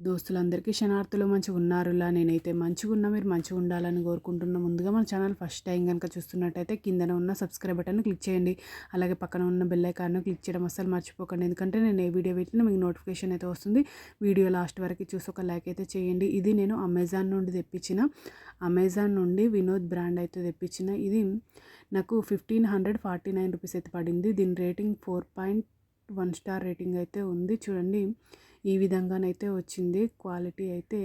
దోస్తులందరికీ శనార్థులు మంచిగా ఉన్నారులా. నేనైతే మంచిగా ఉన్నా, మీరు మంచిగా ఉండాలని కోరుకుంటున్నా. ముందుగా మన ఛానల్ ఫస్ట్ టైం కనుక చూస్తున్నట్టయితే కిందన ఉన్న సబ్స్క్రైబ్ బటన్ క్లిక్ చేయండి. అలాగే పక్కన ఉన్న బెల్ ఐకాన్ను క్లిక్ చేయడం అస్సలు మర్చిపోకండి. ఎందుకంటే నేను ఏ వీడియో పెట్టినా మీకు నోటిఫికేషన్ అయితే వస్తుంది. వీడియో లాస్ట్ వరకు చూసి ఒక లైక్ అయితే చేయండి. ఇది నేను అమెజాన్ నుండి వినోద్ బ్రాండ్ అయితే తెప్పించిన. ఇది నాకు 1549 రూపీస్ అయితే పడింది. దీని రేటింగ్ 4.1 స్టార్ రేటింగ్ అయితే ఉంది. చూడండి ఈ విధంగానైతే వచ్చింది. క్వాలిటీ అయితే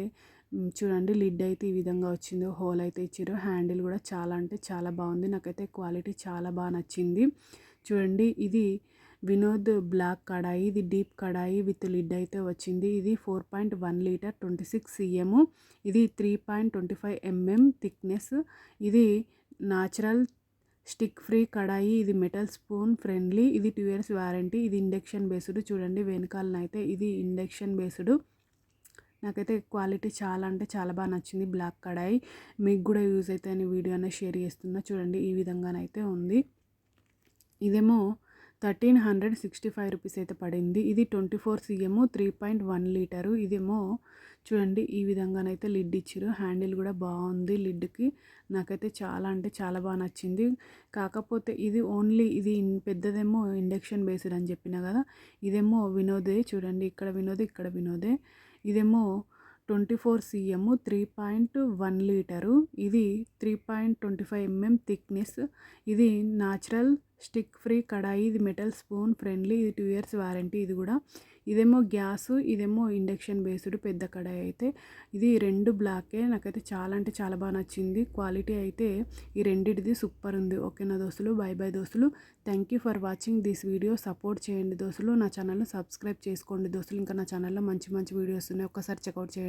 చూడండి, లిడ్ అయితే ఈ విధంగా వచ్చింది. హోల్ అయితే ఇచ్చారు. హ్యాండిల్ కూడా చాలా అంటే చాలా బాగుంది. నాకైతే క్వాలిటీ చాలా బాగా నచ్చింది. చూడండి, ఇది వినోద్ బ్లాక్ కడాయి. ఇది డీప్ కడాయి విత్ లిడ్ అయితే వచ్చింది. ఇది 4.1 లీటర్ 26 cm. ఇది 3.25 mm థిక్నెస్. ఇది న్యాచురల్ స్టిక్ ఫ్రీ కడాయి. ఇది మెటల్ స్పూన్ ఫ్రెండ్లీ. ఇది 2 years వారంటీ. ఇది ఇండక్షన్ బేస్డ్. చూడండి వెనకాలనైతే ఇది ఇండక్షన్ బేస్డ్. నాకైతే క్వాలిటీ చాలా అంటే చాలా బాగా నచ్చింది. బ్లాక్ కడాయి మీకు కూడా యూజ్ అయితే అని వీడియో అనేది షేర్ చేస్తున్నా. చూడండి ఈ విధంగానైతే ఉంది. ఇదేమో 1365 రూపీస్ అయితే పడింది. ఇది 24 cm 3.1 లీటరు. ఇదేమో చూడండి ఈ విధంగానైతే లిడ్ ఇచ్చారు. హ్యాండిల్ కూడా బాగుంది లిడ్కి. నాకైతే చాలా అంటే చాలా బాగా నచ్చింది. కాకపోతే ఇది ఓన్లీ ఇది పెద్దదేమో ఇండక్షన్ బేస్డ్ అని చెప్పిన కదా. ఇదేమో వినోదే. చూడండి ఇక్కడ వినోదే, ఇక్కడ వినోదే. ఇదేమో 24 cm 3.1 లీటరు. ఇది 3.25 mm థిక్నెస్. ఇది న్యాచురల్ స్టిక్ ఫ్రీ కడాయి. ఇది మెటల్ స్పూన్ ఫ్రెండ్లీ. ఇది 2 years వారంటీ. ఇది కూడా ఇదేమో గ్యాస్, ఇదేమో ఇండక్షన్ బేస్డ్ పెద్ద కడాయి అయితే. ఇది రెండు బ్లాకే. నాకైతే చాలా అంటే చాలా బాగా నచ్చింది. క్వాలిటీ అయితే ఈ రెండిటిది సూపర్ ఉంది. ఓకేనా దోస్తులు, బై బై దోస్తులు. Thank you for watching this video. Support చేయండి దోస్తులు. నా ఛానల్ని సబ్స్క్రైబ్ చేసుకోండి దోస్తులు. ఇంకా నా ఛానల్లో మంచి మంచి వీడియోస్ ఉన్నాయి, ఒక్కసారి చెక్అవుట్ చేయండి.